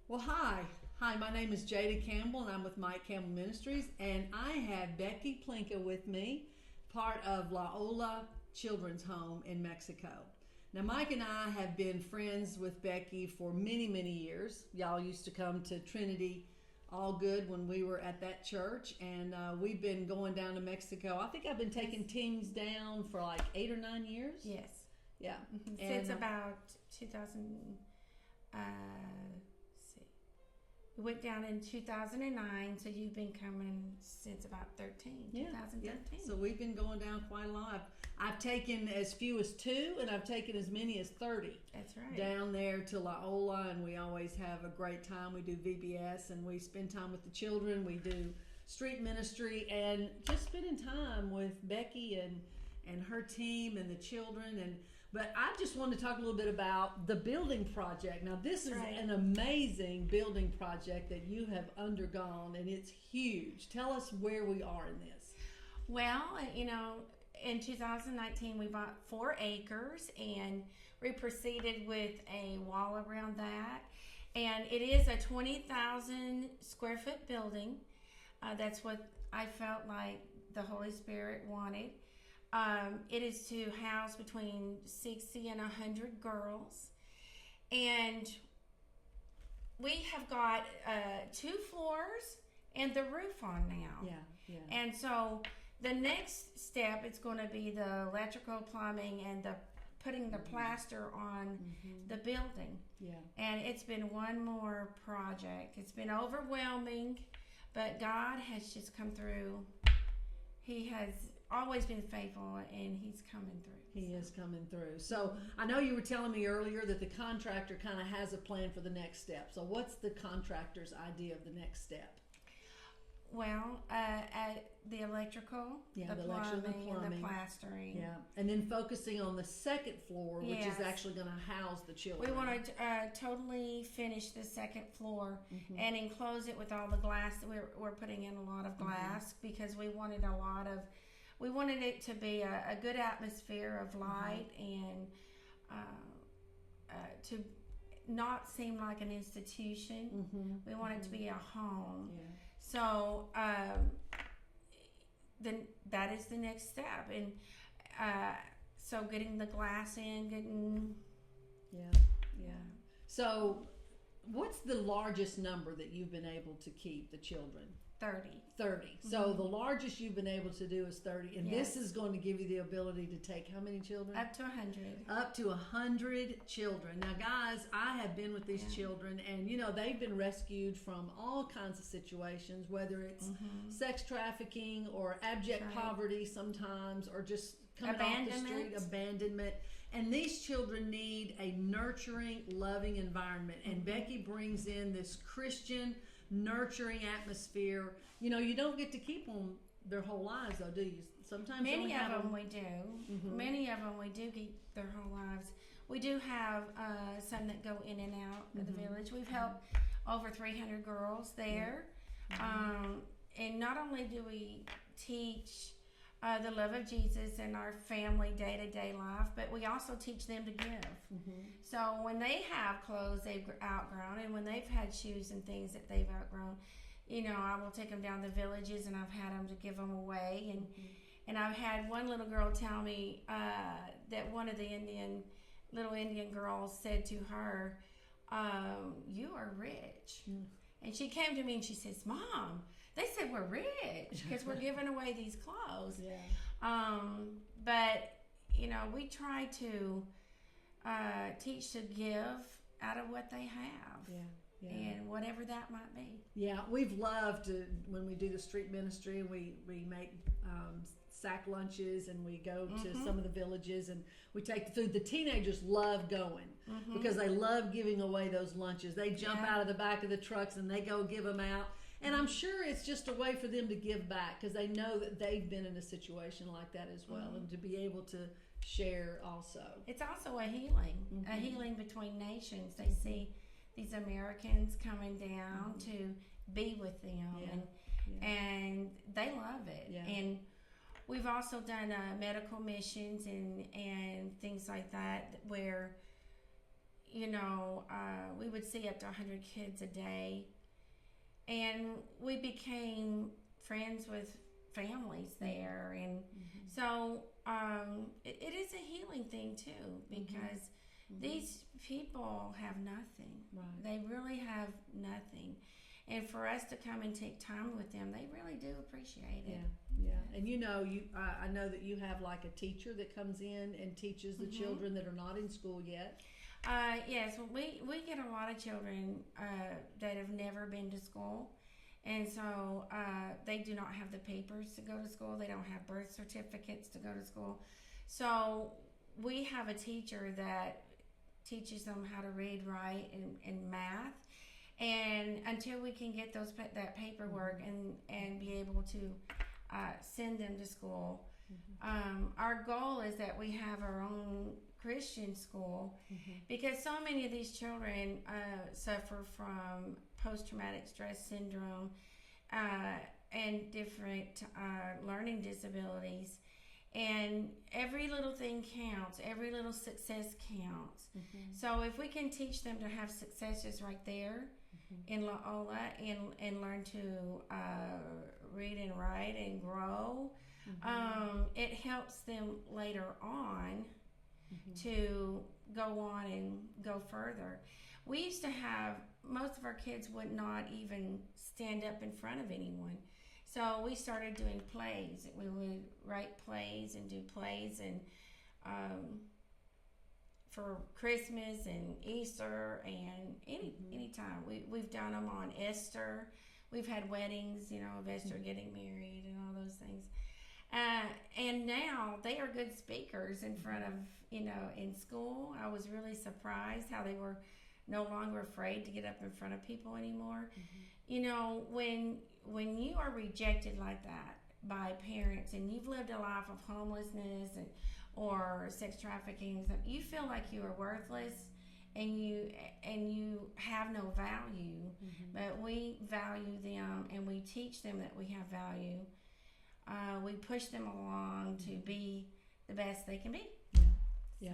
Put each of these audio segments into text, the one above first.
Well, hi. Hi, my name is Jada Campbell, and I'm with Mike Campbell Ministries, and I have Becky Plinke with me, part of La Ola Children's Home in Mexico. Now, Mike and I have been friends with Becky for many, many years. Y'all used to come to Trinity All Good when we were at that church, and we've been going down to Mexico. I think I've been taking teams down for like 8 or 9 years. Yes. Yeah. Since about 2000, see. We went down in 2009, so you've been coming since about 2013. Yeah. So we've been going down quite a lot. I've taken as few as 2, and I've taken as many as 30. That's right. Down there to La Ola, and we always have a great time. We do VBS, and we spend time with the children. We do street ministry, and just spending time with Becky and her team and the children. But I just wanted to talk a little bit about the building project. Now, this is an amazing building project that you have undergone, and it's huge. Tell us where we are in this. Well, in 2019, we bought 4 acres, and we proceeded with a wall around that. And it is a 20,000 square foot building. That's what I felt like the Holy Spirit wanted. It is to house between 60 and 100 girls. And we have got 2 floors and the roof on now. Yeah. And so the next step is going to be the electrical, plumbing, and the putting the plaster on the building. Yeah. And it's been one more project. It's been overwhelming, but God has just come through. He has always been faithful, and he's coming through. He is coming through. So I know you were telling me earlier that the contractor kind of has a plan for the next step. So what's the contractor's idea of the next step? Well, the electrical, the plumbing, and the plastering. Yeah, and then focusing on the second floor, which is actually going to house the children. We want to totally finish the second floor and enclose it with all the glass. We're putting in a lot of glass because we wanted it to be a good atmosphere of light and to not seem like an institution. We want it to be a home. Yeah. So then that is the next step, and so getting the glass in, Yeah. So, what's the largest number that you've been able to keep the children? 30. So the largest you've been able to do is 30, and this is going to give you the ability to take how many children? Up to 100. Up to 100 children. Now, guys, I have been with these children, and they've been rescued from all kinds of situations, whether it's sex trafficking or abject poverty sometimes, or just coming off the street, abandonment. And these children need a nurturing, loving environment. And Becky brings in this Christian, nurturing atmosphere. You don't get to keep them their whole lives, though, do you? Sometimes many of them we do. Many of them we do keep their whole lives. We do have some that go in and out of the village. We've helped over 300 girls there. And not only do we teach the love of Jesus in our family day-to-day life, but we also teach them to give. So when they have clothes they've outgrown, and when they've had shoes and things that they've outgrown, I will take them down the villages, and I've had them to give them away. And I've had one little girl tell me that one of the little Indian girls said to her, "You are rich." And she came to me and she says, "Mom, they said we're rich because we're giving away these clothes." But we try to teach to give out of what they have, and whatever that might be. Yeah, we've loved to, when we do the street ministry, we make sack lunches, and we go to some of the villages and we take the food. The teenagers love going because they love giving away those lunches. They jump out of the back of the trucks and they go give them out. And I'm sure it's just a way for them to give back because they know that they've been in a situation like that as well, and to be able to share also. It's also a healing between nations. They see these Americans coming down to be with them, and they love it. And we've also done medical missions and things like that where we would see up to 100 kids a day, and we became friends with families there, and so it is a healing thing too, because these people have nothing. Right. They really have nothing. And for us to come and take time with them, they really do appreciate it. Yeah. And I know that you have like a teacher that comes in and teaches the children that are not in school yet. Yes, we get a lot of children that have never been to school. And so they do not have the papers to go to school. They don't have birth certificates to go to school. So we have a teacher that teaches them how to read, write, and math. And until we can get that paperwork and be able to send them to school, our goal is that we have our own Christian school, because so many of these children suffer from post-traumatic stress syndrome and different learning disabilities. And every little thing counts. Every little success counts. So if we can teach them to have success just right there in La Ola and learn to read and write and grow, it helps them later on to go on and go further. We used to have, most of our kids would not even stand up in front of anyone. So we started doing plays. We would write plays and do plays, and for Christmas and Easter and any time. We've done them on Esther. We've had weddings, of Esther getting married and all those things. And now they are good speakers in front of, in school. I was really surprised how they were no longer afraid to get up in front of people anymore. When you are rejected like that by parents, and you've lived a life of homelessness or sex trafficking, you feel like you are worthless and you have no value. But we value them, and we teach them that we have value. We push them along to be the best they can be. Yeah.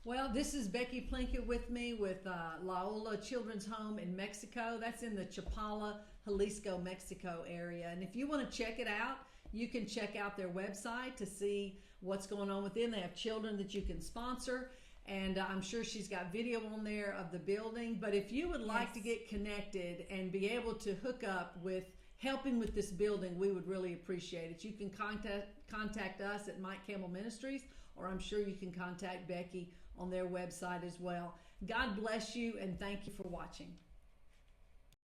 Well, this is Becky Plinke with me with La Ola Children's Home in Mexico. That's in the Chapala, Jalisco, Mexico area. And if you want to check it out, you can check out their website to see what's going on with them. They have children that you can sponsor, and I'm sure she's got video on there of the building. But if you would like to get connected and be able to hook up with helping with this building, we would really appreciate it. You can contact us at Mike Campbell Ministries, or I'm sure you can contact Becky on their website as well. God bless you, and thank you for watching.